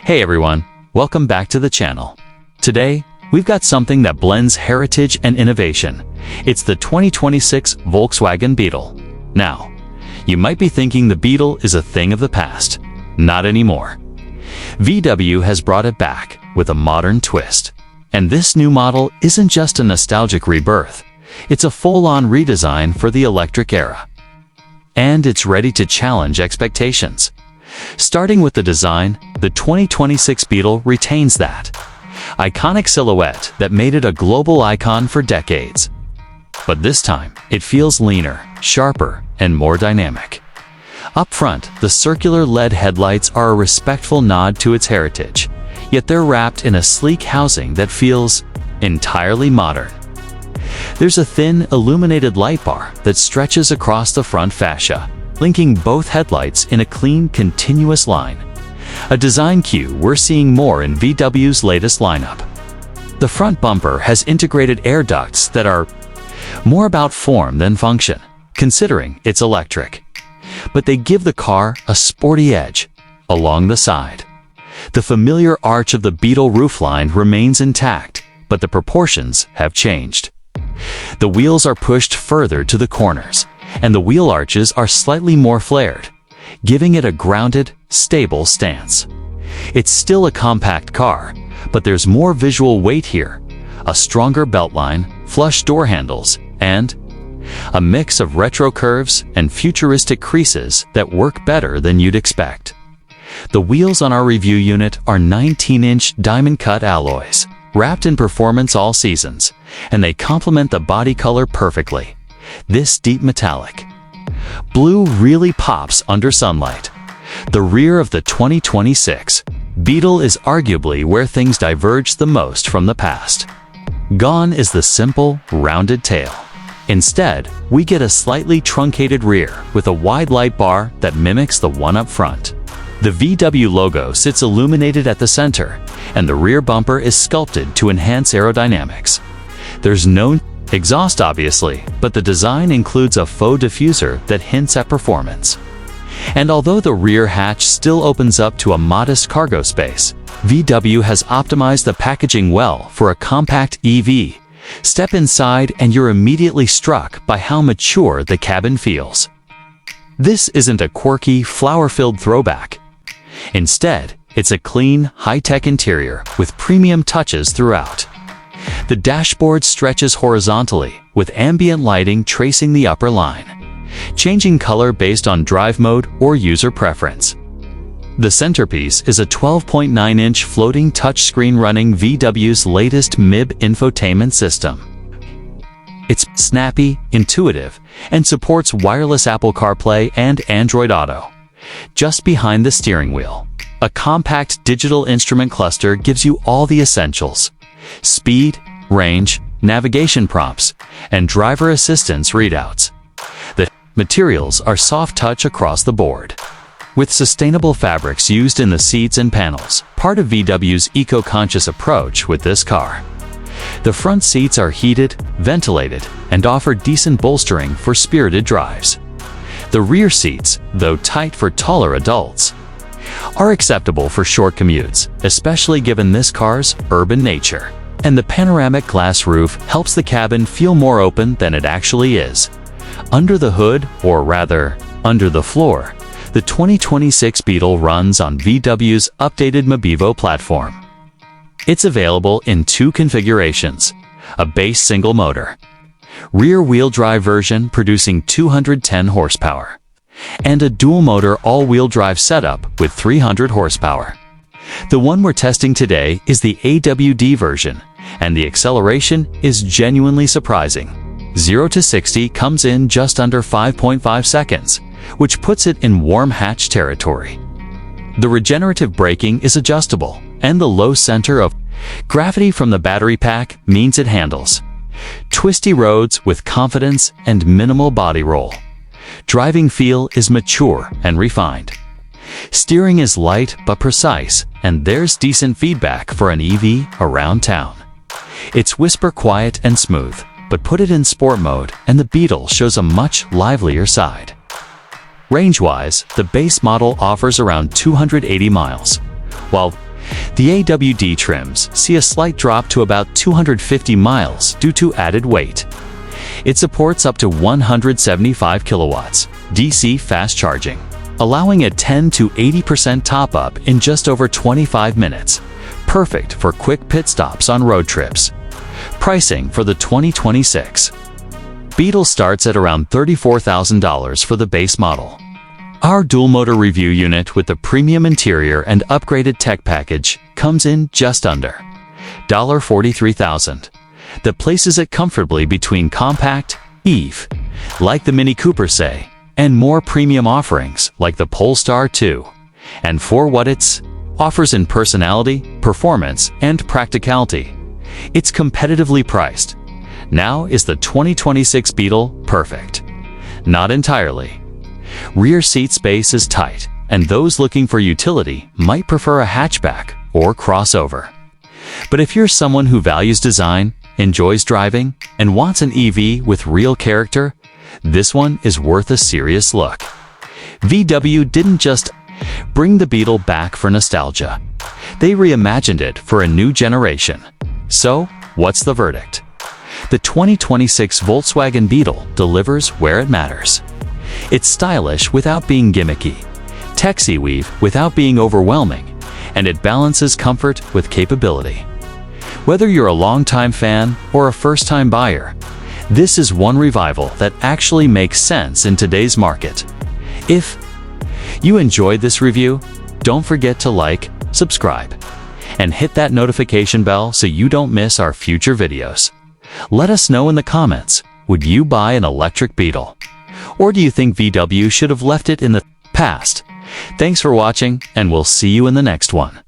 Hey everyone, welcome back to the channel. Today, we've got something that blends heritage and innovation. It's the 2026 Volkswagen Beetle. Now, you might be thinking the Beetle is a thing of the past. Not anymore. VW has brought it back with a modern twist. And this new model isn't just a nostalgic rebirth. It's a full-on redesign for the electric era. And it's ready to challenge expectations. Starting with the design, the 2026 Beetle retains that iconic silhouette that made it a global icon for decades. But this time, it feels leaner, sharper, and more dynamic. Up front, the circular LED headlights are a respectful nod to its heritage, yet they're wrapped in a sleek housing that feels entirely modern. There's a thin, illuminated light bar that stretches across the front fascia, linking both headlights in a clean, continuous line. A design cue we're seeing more in VW's latest lineup. The front bumper has integrated air ducts that are more about form than function, considering it's electric. But they give the car a sporty edge along the side. The familiar arch of the Beetle roofline remains intact, but the proportions have changed. The wheels are pushed further to the corners, and the wheel arches are slightly more flared, giving it a grounded, stable stance. It's still a compact car, but there's more visual weight here, a stronger beltline, flush door handles, and a mix of retro curves and futuristic creases that work better than you'd expect. The wheels on our review unit are 19-inch diamond-cut alloys, wrapped in performance all seasons, and they complement the body color perfectly. This deep metallic blue really pops under sunlight. The rear of the 2026 Beetle is arguably where things diverge the most from the past. Gone is the simple, rounded tail. Instead, we get a slightly truncated rear with a wide light bar that mimics the one up front. The VW logo sits illuminated at the center, and the rear bumper is sculpted to enhance aerodynamics. There's no exhaust obviously, but the design includes a faux diffuser that hints at performance. And although the rear hatch still opens up to a modest cargo space, VW has optimized the packaging well for a compact EV. Step inside and you're immediately struck by how mature the cabin feels. This isn't a quirky, flower-filled throwback. Instead, it's a clean, high-tech interior with premium touches throughout. The dashboard stretches horizontally, with ambient lighting tracing the upper line, changing color based on drive mode or user preference. The centerpiece is a 12.9-inch floating touchscreen running VW's latest MIB infotainment system. It's snappy, intuitive, and supports wireless Apple CarPlay and Android Auto. Just behind the steering wheel, a compact digital instrument cluster gives you all the essentials: speed, range, navigation prompts, and driver assistance readouts. The materials are soft touch across the board, with sustainable fabrics used in the seats and panels, part of VW's eco-conscious approach with this car. The front seats are heated, ventilated, and offer decent bolstering for spirited drives. The rear seats, though tight for taller adults, are acceptable for short commutes, especially given this car's urban nature. And the panoramic glass roof helps the cabin feel more open than it actually is. Under the hood, or rather, under the floor, the 2026 Beetle runs on VW's updated Mobivo platform. It's available in two configurations: a base single motor, rear-wheel drive version producing 210 horsepower, and a dual-motor all-wheel drive setup with 300 horsepower. The one we're testing today is the AWD version, and the acceleration is genuinely surprising. 0 to 60 comes in just under 5.5 seconds, which puts it in warm hatch territory. The regenerative braking is adjustable, and the low center of gravity from the battery pack means it handles twisty roads with confidence and minimal body roll. Driving feel is mature and refined. Steering is light but precise, and there's decent feedback for an EV around town. It's whisper quiet and smooth, but put it in sport mode and the Beetle shows a much livelier side. Range-wise, the base model offers around 280 miles, while The AWD trims see a slight drop to about 250 miles due to added weight. It supports up to 175 kilowatts DC fast charging, allowing a 10 to 80% top-up in just over 25 minutes, perfect for quick pit stops on road trips. Pricing for the 2026 Beetle starts at around $34,000 for the base model. Our dual-motor review unit with the premium interior and upgraded tech package comes in just under $43,000. That places it comfortably between compact, EV, like the Mini Cooper say, and more premium offerings like the Polestar 2. And for what it offers in personality, performance, and practicality, it's competitively priced. Now is the 2026 Beetle perfect? Not entirely. Rear seat space is tight, and those looking for utility might prefer a hatchback or crossover. But if you're someone who values design, enjoys driving, and wants an EV with real character, this one is worth a serious look. VW didn't just bring the Beetle back for nostalgia. They reimagined it for a new generation. So, what's the verdict? The 2026 Volkswagen Beetle delivers where it matters. It's stylish without being gimmicky, techy-weave without being overwhelming, and it balances comfort with capability. Whether you're a longtime fan or a first-time buyer, this is one revival that actually makes sense in today's market. If you enjoyed this review, don't forget to like, subscribe, and hit that notification bell so you don't miss our future videos. Let us know in the comments, would you buy an electric Beetle? Or do you think VW should have left it in the past? Thanks for watching, and we'll see you in the next one.